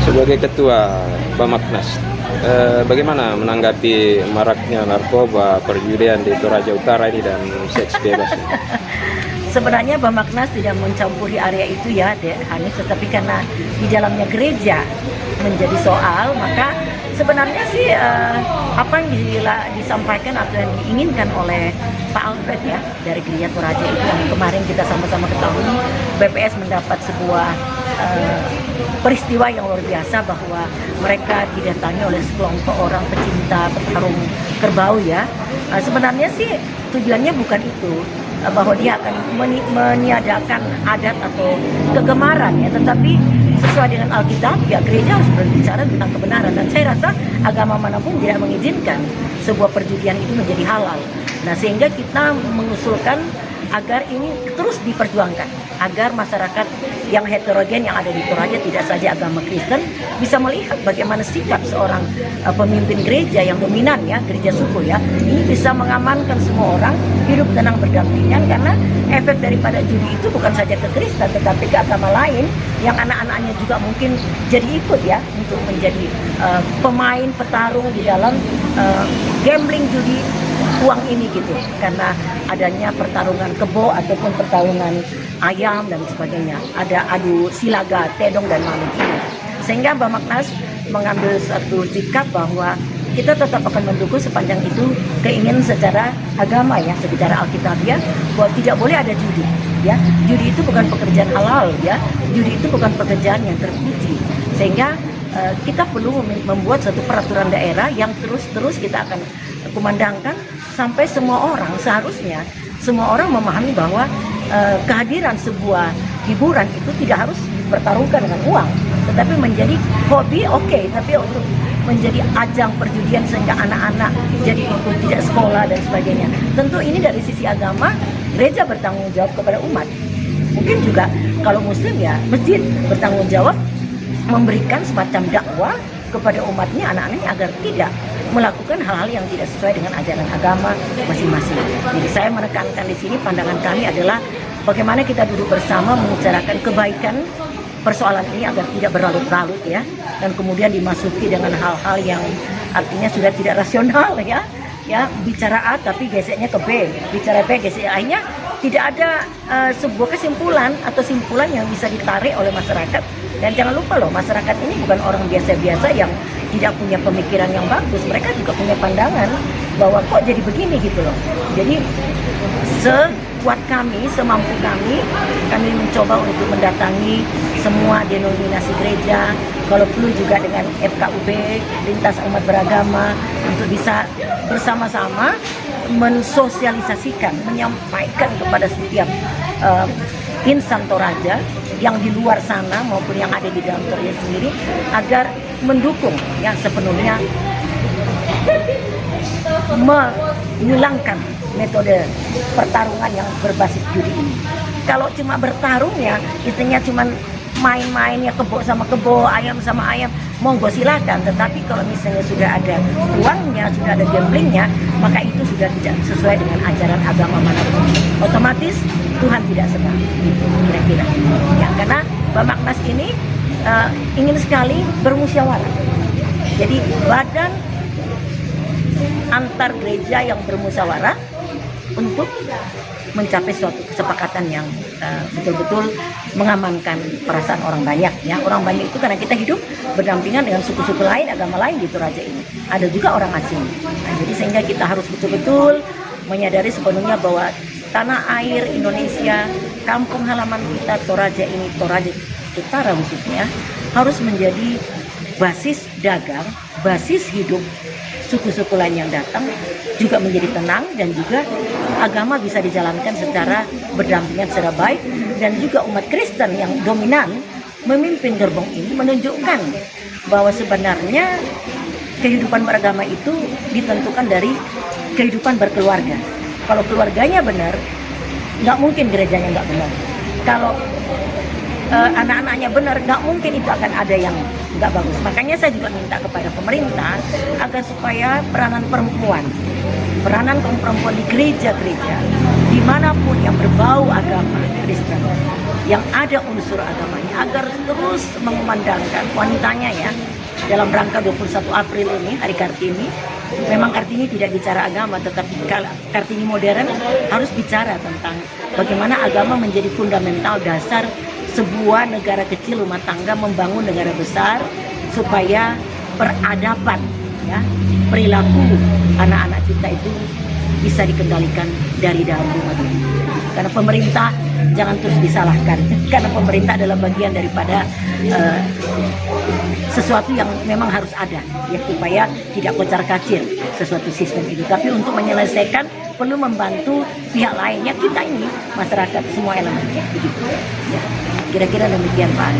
Sebagai ketua Bamaknas, bagaimana menanggapi maraknya narkoba, perjudian di Toraja Utara ini dan seks bebas ini? Sebenarnya Bamaknas tidak mencampuri area itu ya, Dek Hanif, tetapi karena di dalamnya gereja menjadi soal, maka sebenarnya sih apa yang disampaikan atau yang diinginkan oleh Pak Alfred ya dari gereja Toraja itu yang kemarin kita sama-sama ketahui, BPS mendapat sebuah peristiwa yang luar biasa bahwa mereka didatangi oleh sekelompok orang pecinta petarung kerbau ya. Sebenarnya sih tujuannya bukan itu, bahwa dia akan meniadakan adat atau kegemaran ya, tetapi sesuai dengan Alkitab ya gereja harus berbicara tentang kebenaran, dan saya rasa agama manapun tidak mengizinkan sebuah perjudian itu menjadi halal. Nah, sehingga kita mengusulkan agar ini terus diperjuangkan, agar masyarakat yang heterogen yang ada di Toraja, tidak saja agama Kristen, bisa melihat bagaimana sikap seorang pemimpin gereja yang dominan ya, gereja suku ya, ini bisa mengamankan semua orang hidup tenang berdampingan, karena efek daripada judi itu bukan saja ke Kristen tetapi ke agama lain yang anak-anaknya juga mungkin jadi ikut ya untuk menjadi pemain petarung di dalam gambling judi uang ini gitu, karena adanya pertarungan kebo ataupun pertarungan ayam dan sebagainya, ada adu silaga, tedong dan maling ini, sehingga Bamaknas mengambil satu sikap bahwa kita tetap akan mendukung sepanjang itu keinginan secara agama ya, secara Alkitabiah, bahwa tidak boleh ada judi ya. Judi itu bukan pekerjaan halal ya, judi itu bukan pekerjaan yang terpuji, sehingga kita perlu membuat satu peraturan daerah yang terus kita akan kumandangkan sampai semua orang, seharusnya semua orang memahami bahwa kehadiran sebuah hiburan itu tidak harus dipertaruhkan dengan uang, tetapi menjadi hobi oke, tapi untuk menjadi ajang perjudian sehingga anak-anak jadi ikut tidak sekolah dan sebagainya. Tentu ini dari sisi agama, gereja bertanggung jawab kepada umat. Mungkin juga kalau muslim ya masjid bertanggung jawab memberikan semacam dakwah kepada umatnya, anak-anaknya, agar tidak melakukan hal-hal yang tidak sesuai dengan ajaran agama masing-masing. Jadi saya menekankan di sini, pandangan kami adalah bagaimana kita duduk bersama membicarakan kebaikan persoalan ini agar tidak berlarut-larut ya, dan kemudian dimasuki dengan hal-hal yang artinya sudah tidak rasional ya, bicara A tapi geseknya ke B, bicara B gesek akhirnya tidak ada sebuah kesimpulan atau simpulan yang bisa ditarik oleh masyarakat. Dan jangan lupa loh, masyarakat ini bukan orang biasa-biasa yang tidak punya pemikiran yang bagus, mereka juga punya pandangan bahwa kok jadi begini gitu loh. Jadi sekuat kami, semampu kami mencoba untuk mendatangi semua denominasi gereja, kalau perlu juga dengan FKUB, lintas umat beragama, untuk bisa bersama-sama mensosialisasikan, menyampaikan kepada setiap insan Toraja yang di luar sana maupun yang ada di dalam Toraja sendiri, agar mendukung yang sepenuhnya menghilangkan metode pertarungan yang berbasis judi ini. Kalau cuma bertarung ya, intinya cuma main-main ya, kebo sama kebo, ayam sama ayam, monggo silakan. Tetapi kalau misalnya sudah ada uangnya, sudah ada gamblingnya, maka itu sudah tidak sesuai dengan ajaran agama manapun. Otomatis Tuhan tidak senang, gitu, kira-kira. Ya, karena Bamaknas ini ingin sekali bermusyawarah. Jadi badan antar gereja yang bermusyawarah untuk mencapai suatu kesepakatan yang betul-betul mengamankan perasaan orang banyak ya. Orang banyak itu karena kita hidup berdampingan dengan suku-suku lain, agama lain di Toraja ini. Ada juga orang asing. Nah, jadi sehingga kita harus betul-betul menyadari sepenuhnya bahwa tanah air Indonesia, kampung halaman kita Toraja ini, Toraja Utara khususnya, harus menjadi basis dagang, basis hidup suku-suku lain yang datang, juga menjadi tenang, dan juga agama bisa dijalankan secara berdampingan secara baik. Dan juga umat Kristen yang dominan memimpin gerbong ini menunjukkan bahwa sebenarnya kehidupan beragama itu ditentukan dari kehidupan berkeluarga. Kalau keluarganya benar, nggak mungkin gerejanya nggak benar. Kalau anak-anaknya benar, nggak mungkin itu akan ada yang nggak bagus. Makanya saya juga minta kepada pemerintah agar supaya peranan kaum perempuan di gereja-gereja dimanapun yang berbau agama Kristen, yang ada unsur agamanya, agar terus mengumandangkan wanitanya ya. Dalam rangka 21 April ini, Hari Kartini, memang Kartini tidak bicara agama, tetapi Kartini modern harus bicara tentang bagaimana agama menjadi fundamental dasar sebuah negara kecil rumah tangga membangun negara besar, supaya peradaban ya, perilaku anak-anak kita itu bisa dikendalikan dari dalam rumah dulu. Karena pemerintah jangan terus disalahkan, karena pemerintah adalah bagian daripada sesuatu yang memang harus ada ya, supaya tidak kocar-kacir sesuatu sistem itu. Tapi untuk menyelesaikan perlu membantu pihak lainnya, kita ini masyarakat semua elemennya begitu ya. Kira-kira demikian Pak.